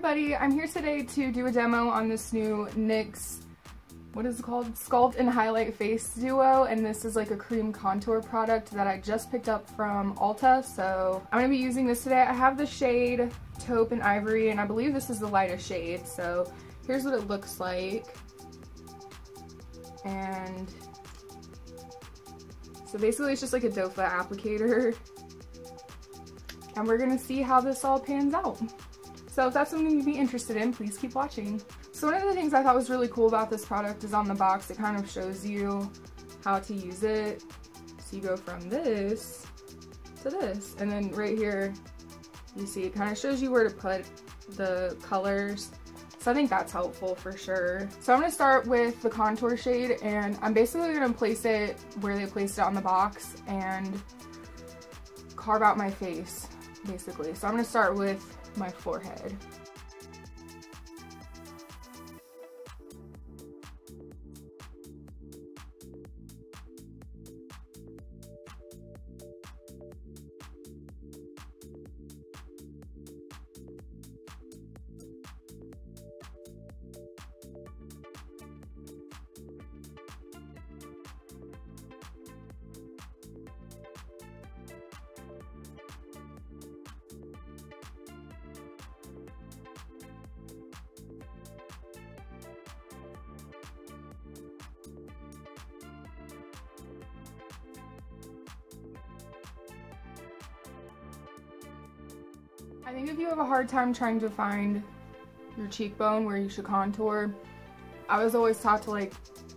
everybody, I'm here today to do a demo on this new NYX, what is it called? Sculpt and Highlight Face Duo, and this is like a cream contour product that I just picked up from Ulta, so I'm going to be using this today. I have the shade Taupe and Ivory, and I believe this is the lightest shade, so here's what it looks like. And so basically it's just like a doe foot applicator, and we're going to see how this all pans out. So if that's something you'd be interested in, please keep watching. So one of the things I thought was really cool about this product is on the box it kind of shows you how to use it. So you go from this to this, and then right here you see it kind of shows you where to put the colors. So I think that's helpful for sure. So I'm going to start with the contour shade, and I'm basically going to place it where they placed it on the box and carve out my face basically. So I'm going to start with my forehead. I think if you have a hard time trying to find your cheekbone where you should contour, I was always taught to like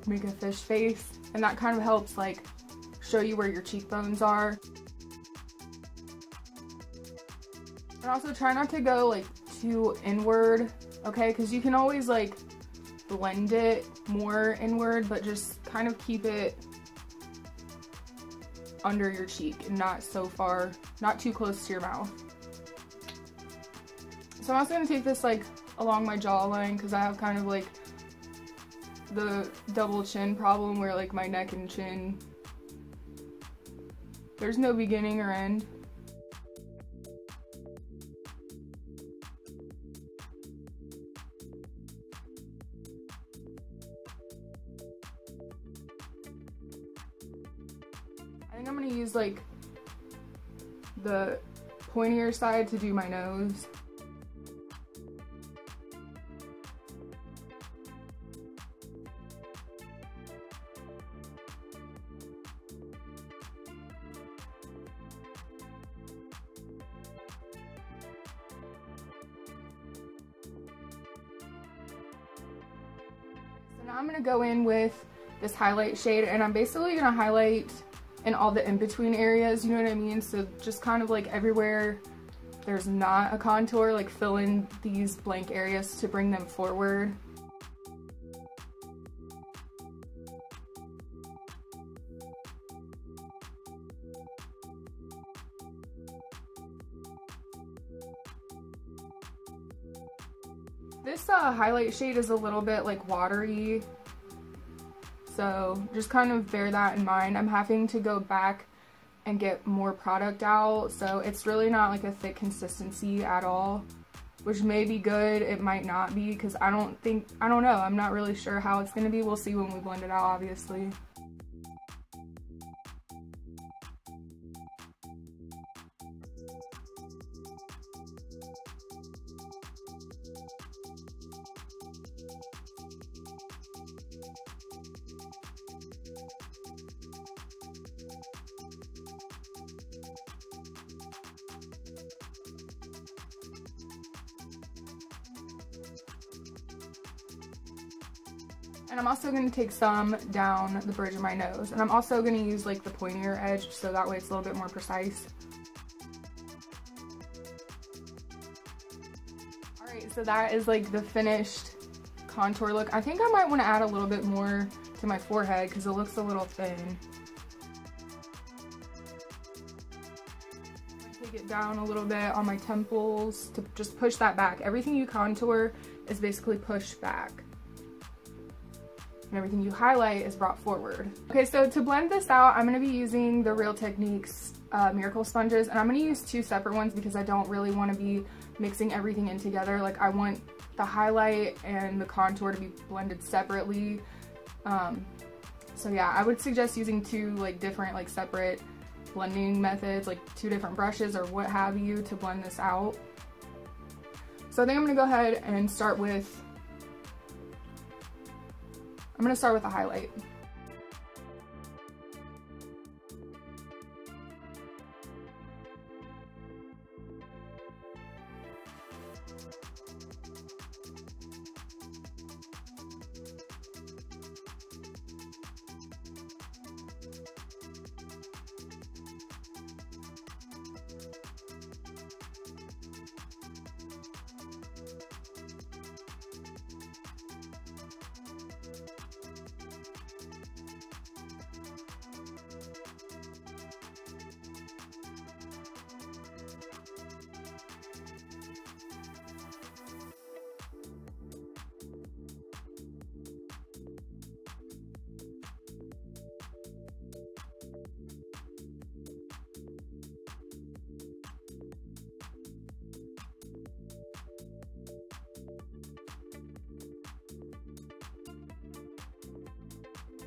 make a fish face, and that kind of helps like show you where your cheekbones are. And also try not to go like too inward, okay? Because you can always like blend it more inward, but just kind of keep it under your cheek and not so far, not too close to your mouth. So I'm also going to take this like along my jawline because I have kind of like the double chin problem where like my neck and chin, there's no beginning or end. I think I'm going to use like the pointier side to do my nose. Now I'm going to go in with this highlight shade, and I'm basically going to highlight in all the in-between areas, you know what I mean? So just kind of like everywhere there's not a contour, like fill in these blank areas to bring them forward. This highlight shade is a little bit like watery, so just kind of bear that in mind. I'm having to go back and get more product out, so it's really not like a thick consistency at all, which may be good, it might not be, because I don't know, I'm not really sure how it's going to be. We'll see when we blend it out, obviously. And I'm also going to take some down the bridge of my nose. And I'm also going to use like the pointier edge, so that way it's a little bit more precise. Alright, so that is like the finished contour look. I think I might want to add a little bit more to my forehead because it looks a little thin. Take it down a little bit on my temples to just push that back. Everything you contour is basically pushed back, and everything you highlight is brought forward. Okay, so to blend this out, I'm going to be using the Real Techniques Miracle Sponges, and I'm going to use two separate ones because I don't really want to be mixing everything in together. Like I want the highlight and the contour to be blended separately. So yeah, I would suggest using two like different like separate blending methods, like two different brushes or what have you, to blend this out. So I think I'm gonna go ahead and start with the highlight.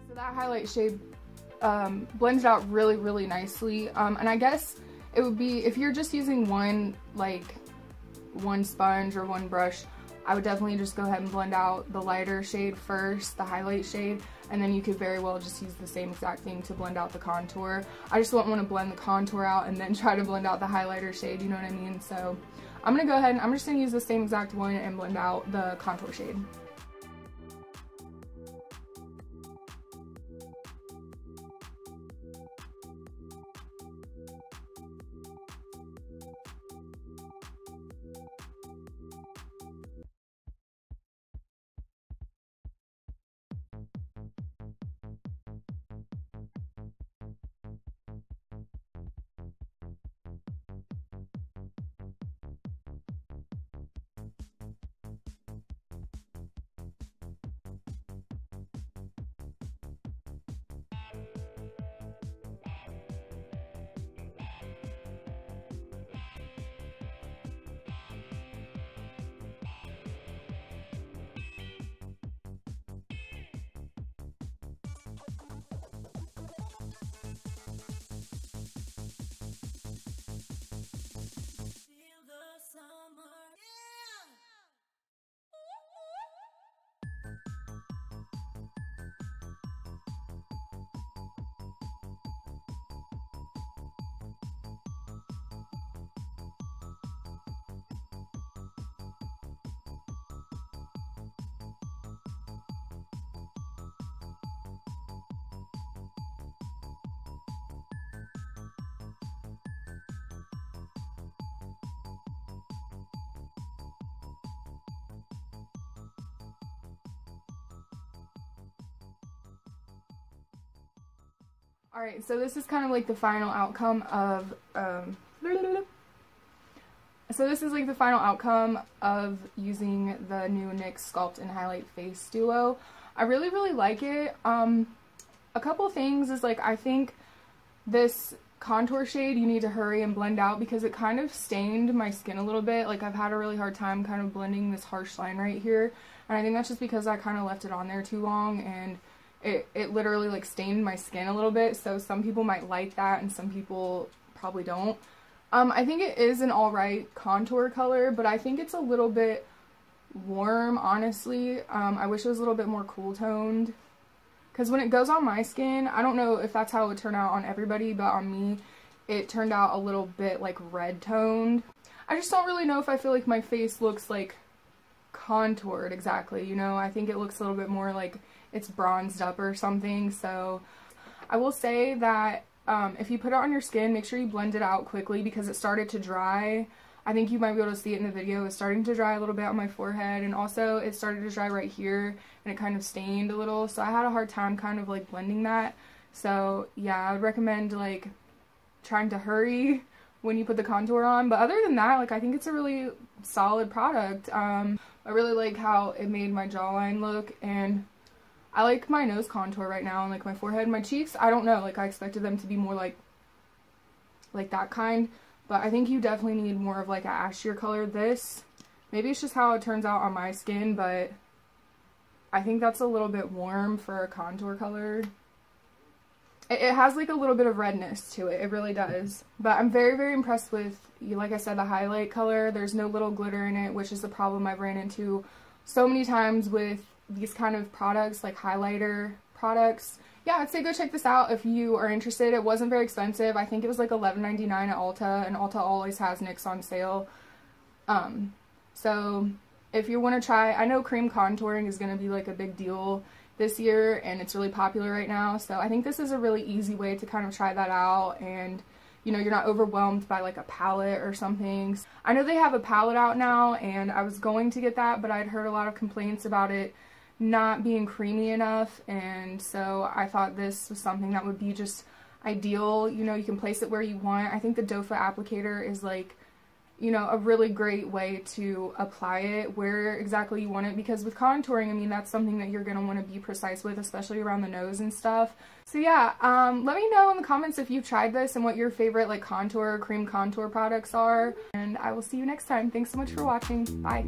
So that highlight shade blends out really, really nicely. And I guess it would be, if you're just using one sponge or one brush, I would definitely just go ahead and blend out the lighter shade first, the highlight shade, and then you could very well just use the same exact thing to blend out the contour. I just don't want to blend the contour out and then try to blend out the highlighter shade, you know what I mean? So I'm gonna go ahead and I'm just gonna use the same exact one and blend out the contour shade. Alright, so this is kind of like the final outcome of, using the new NYX Sculpt and Highlight Face Duo. I really, really like it. A couple things is, like, I think this contour shade you need to hurry and blend out because it kind of stained my skin a little bit. Like, I've had a really hard time kind of blending this harsh line right here, and I think that's just because I kind of left it on there too long, and it literally like stained my skin a little bit. So some people might like that and some people probably don't. I think it is an alright contour color, but I think it's a little bit warm, honestly. I wish it was a little bit more cool toned, because when it goes on my skin, I don't know if that's how it would turn out on everybody, but on me it turned out a little bit like red toned. I just don't really know if I feel like my face looks like contoured exactly, you know. I think it looks a little bit more like it's bronzed up or something. So I will say that if you put it on your skin, make sure you blend it out quickly because it started to dry. I think you might be able to see it in the video. It's starting to dry a little bit on my forehead, and also it started to dry right here and it kind of stained a little, so I had a hard time kind of like blending that. So yeah, I would recommend like trying to hurry when you put the contour on. But other than that, like, I think it's a really solid product. I really like how it made my jawline look, and I like my nose contour right now, and like my forehead, my cheeks, I don't know, like I expected them to be more like that kind, but I think you definitely need more of like an ashier color. This, maybe it's just how it turns out on my skin, but I think that's a little bit warm for a contour color. It has like a little bit of redness to it, it really does. But I'm very, very impressed with, like I said, the highlight color. There's no little glitter in it, which is the problem I've ran into so many times with these kind of products, like highlighter products. Yeah, I'd say go check this out if you are interested. It wasn't very expensive. I think it was like $11.99 at Ulta, and Ulta always has NYX on sale. So if you want to try, I know cream contouring is going to be like a big deal this year, and it's really popular right now, so I think this is a really easy way to kind of try that out, and you know, you're not overwhelmed by like a palette or something. I know they have a palette out now, and I was going to get that, but I'd heard a lot of complaints about it not being creamy enough, and so I thought this was something that would be just ideal. You know, you can place it where you want. I think the doe foot applicator is like, you know, a really great way to apply it where exactly you want it, because with contouring, I mean, that's something that you're going to want to be precise with, especially around the nose and stuff. So yeah, let me know in the comments if you've tried this and what your favorite like contour, cream contour products are, and I will see you next time. Thanks so much for watching. Bye.